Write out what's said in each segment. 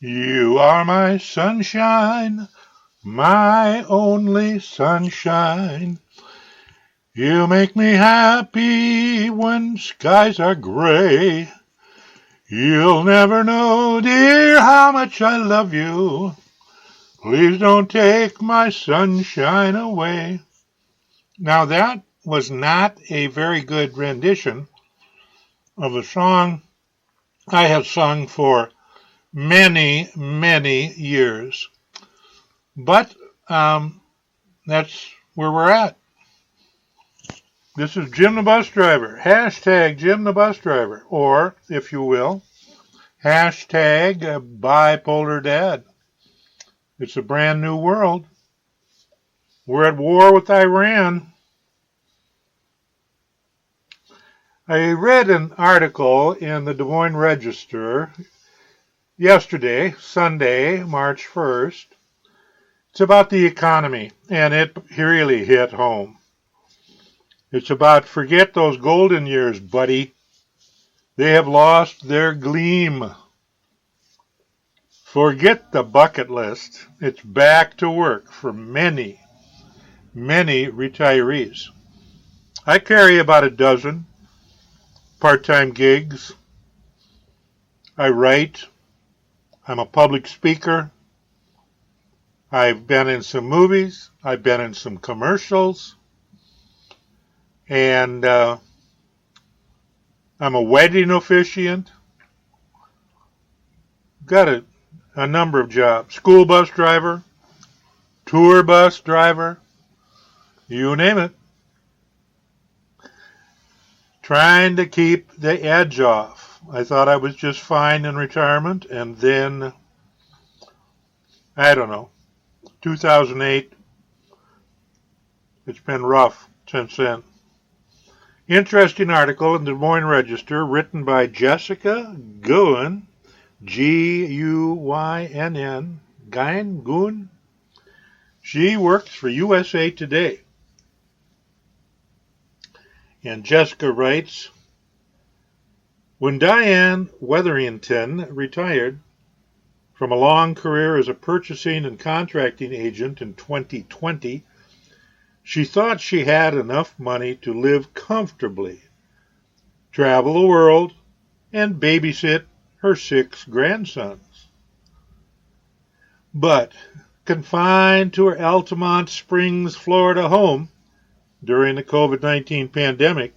You are my sunshine, my only sunshine. You make me happy when skies are gray. You'll never know, dear, how much I love you. Please don't take my sunshine away. Now that was not a very good rendition of a song I have sung for many, many years. But that's where we're at. This is Jim the Bus Driver. Hashtag Jim the Bus Driver. Or, if you will, hashtag Bipolar Dad. It's a brand new world. We're at war with Iran. I read an article in the Des Moines Register yesterday, Sunday, March 1st. It's about the economy, and it really hit home. It's about forget those golden years, buddy. They have lost their gleam. Forget the bucket list. It's back to work for many, many retirees. I carry about a dozen part-time gigs. I write. I'm a public speaker. I've been in some movies. I've been in some commercials. And I'm a wedding officiant. Got a number of jobs. School bus driver, tour bus driver, you name it. Trying to keep the edge off. I thought I was just fine in retirement, and then, I don't know, 2008, it's been rough since then. Interesting article in the Des Moines Register written by Jessica Guinn, G-U-Y-N-N, Guinn. She works for USA Today. And Jessica writes, when Diane Wetherington retired from a long career as a purchasing and contracting agent in 2020, she thought she had enough money to live comfortably, travel the world, and babysit her 6 grandsons. But confined to her Altamont Springs, Florida home during the COVID-19 pandemic,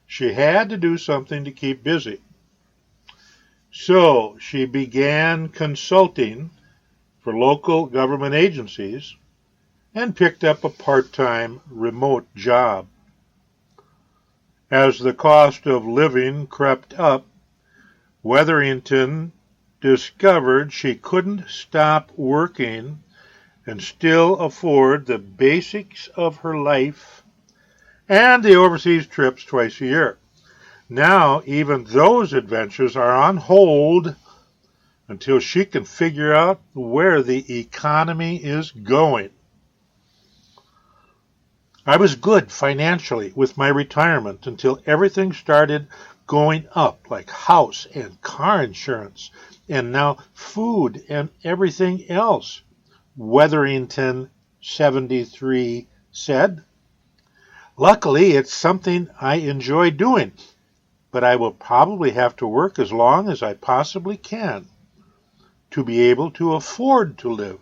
she had to do something to keep busy. So she began consulting for local government agencies and picked up a part-time remote job. As the cost of living crept up, Wetherington discovered she couldn't stop working and still afford the basics of her life and the overseas trips twice a year. Now, even those adventures are on hold until she can figure out where the economy is going. I was good financially with my retirement until everything started going up, like house and car insurance, and now food and everything else, Wetherington 73 said. Luckily, it's something I enjoy doing, but I will probably have to work as long as I possibly can to be able to afford to live.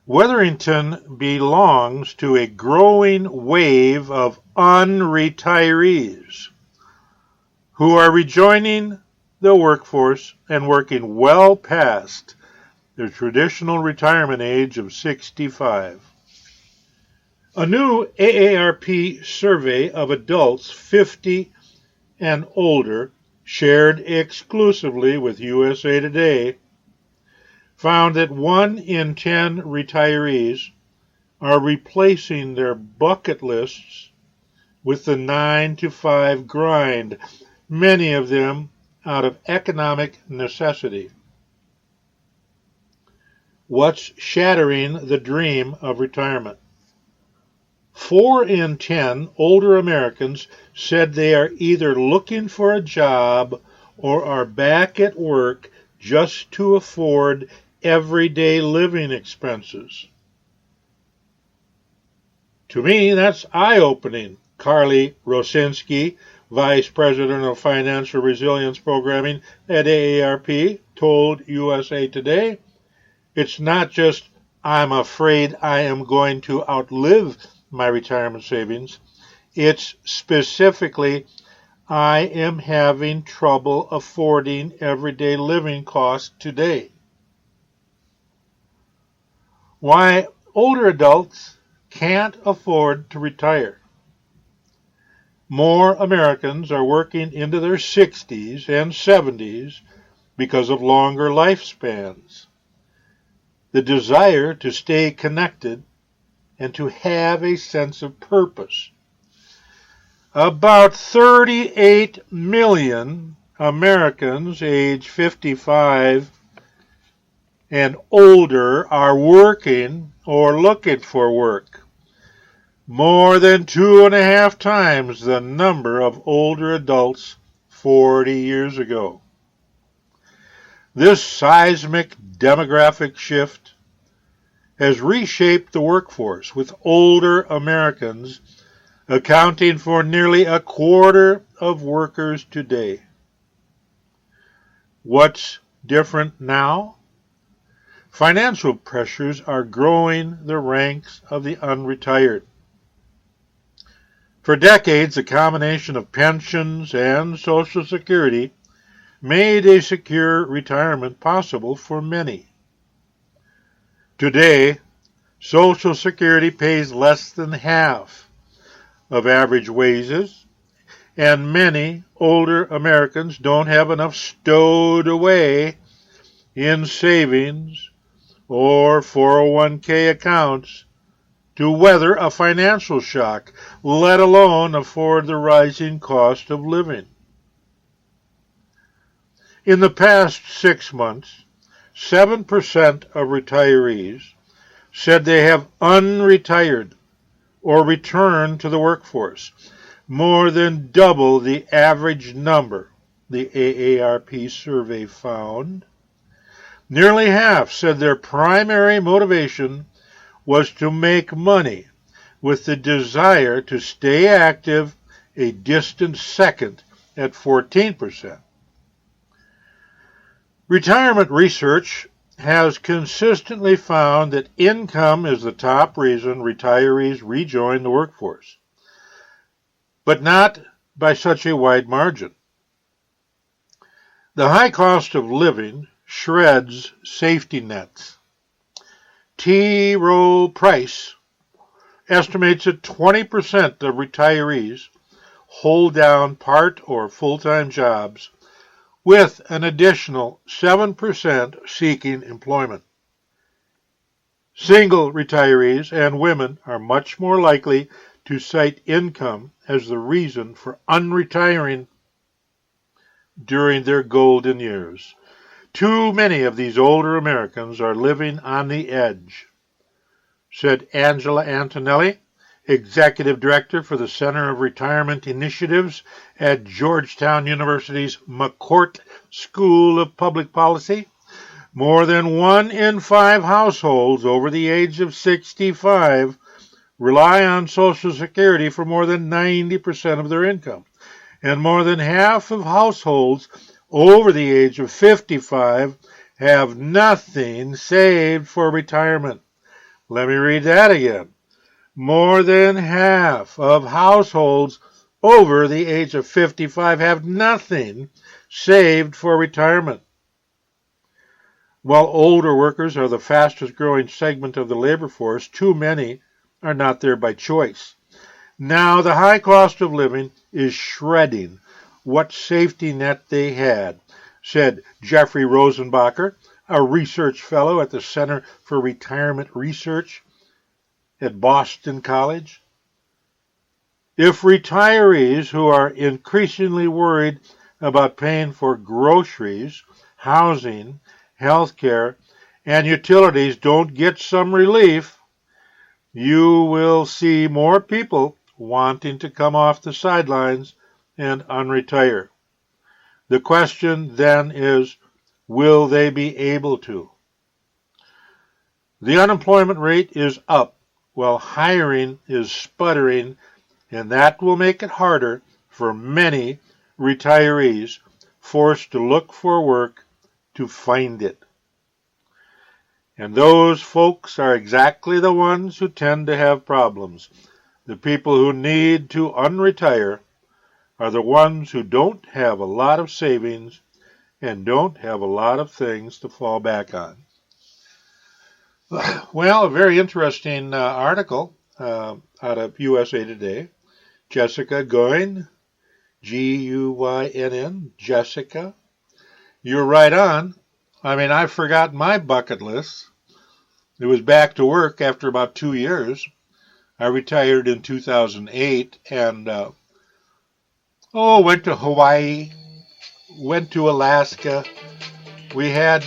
Wetherington belongs to a growing wave of unretirees who are rejoining the workforce and working well past their traditional retirement age of 65. A new AARP survey of adults 50 and older, shared exclusively with USA Today, found that 1 in 10 retirees are replacing their bucket lists with the 9-to-5 grind, many of them out of economic necessity. What's shattering the dream of retirement? 4 in 10 older Americans said they are either looking for a job or are back at work just to afford everyday living expenses. To me, that's eye-opening. Carly Rosinski, Vice President of Financial Resilience Programming at AARP, told USA Today, "It's not just, I'm afraid I am going to outlive my retirement savings. It's specifically, I am having trouble affording everyday living costs today." Why older adults can't afford to retire. More Americans are working into their 60s and 70s because of longer lifespans. The desire to stay connected and to have a sense of purpose. About 38 million Americans age 55 and older are working or looking for work. More than 2.5 times the number of older adults 40 years ago. This seismic demographic shift has reshaped the workforce, with older Americans accounting for nearly a quarter of workers today. What's different now? Financial pressures are growing the ranks of the unretired. For decades, a combination of pensions and Social Security made a secure retirement possible for many. Today, Social Security pays less than half of average wages, and many older Americans don't have enough stowed away in savings or 401k accounts to weather a financial shock, let alone afford the rising cost of living. In the past 6 months, 7% of retirees said they have unretired or returned to the workforce, more than double the average number, the AARP survey found. Nearly half said their primary motivation was to make money, with the desire to stay active a distant second at 14%. Retirement research has consistently found that income is the top reason retirees rejoin the workforce, but not by such a wide margin. The high cost of living shreds safety nets. T. Rowe Price estimates that 20% of retirees hold down part or full-time jobs, with an additional 7% seeking employment. Single retirees and women are much more likely to cite income as the reason for unretiring during their golden years. Too many of these older Americans are living on the edge, said Angela Antonelli, Executive Director for the Center of Retirement Initiatives at Georgetown University's McCourt School of Public Policy. More than 1 in 5 households over the age of 65 rely on Social Security for more than 90% of their income, and more than half of households over the age of 55 have nothing saved for retirement. Let me read that again. More than half of households over the age of 55 have nothing saved for retirement. While older workers are the fastest growing segment of the labor force, too many are not there by choice. Now the high cost of living is shredding what safety net they had, said Jeffrey Rosenbacher, a research fellow at the Center for Retirement Research at Boston College. If retirees who are increasingly worried about paying for groceries, housing, health care, and utilities don't get some relief, you will see more people wanting to come off the sidelines and unretire. The question then is, Will they be able to? The unemployment rate is up while hiring is sputtering, and that will make it harder for many retirees forced to look for work to find it. And those folks are exactly the ones who tend to have problems. The people who need to unretire are the ones who don't have a lot of savings and don't have a lot of things to fall back on. Well, a very interesting article out of USA Today. Jessica Guinn, Guynn, Jessica. You're right on. I mean, I forgot my bucket list. It was back to work after about 2 years. I retired in 2008 and went to Hawaii, went to Alaska. We had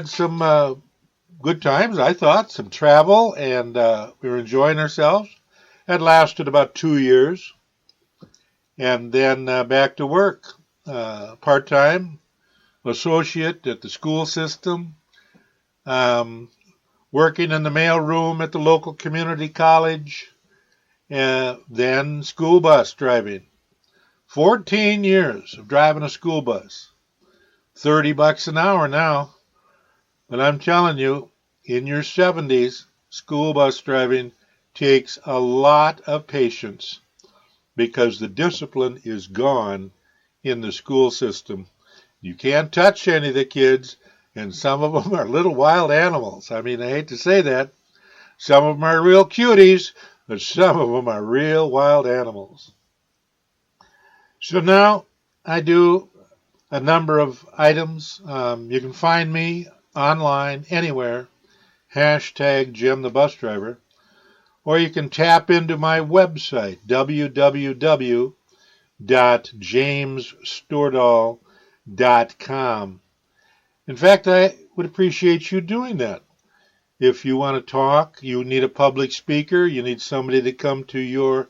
some good times, I thought, some travel, and we were enjoying ourselves. That lasted about 2 years, and then back to work, part-time associate at the school system, working in the mail room at the local community college, then school bus driving. 14 years of driving a school bus. $30 an hour now. But I'm telling you, in your 70s, school bus driving takes a lot of patience because the discipline is gone in the school system. You can't touch any of the kids, and some of them are little wild animals. I mean, I hate to say that. Some of them are real cuties, but some of them are real wild animals. So now I do a number of items. You can find me online anywhere, #Jim the Bus Driver, or you can tap into my website, www.jamesstoordal.com. In fact, I would appreciate you doing that. If you want to talk, you need a public speaker, you need somebody to come to your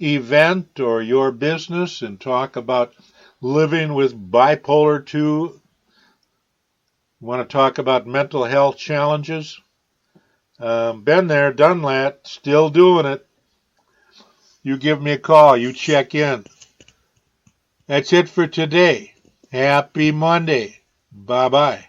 event or your business and talk about living with bipolar 2, want to talk about mental health challenges. Been there, done that, still doing it. You give me a call, you check in. That's it for today. Happy Monday. Bye-bye.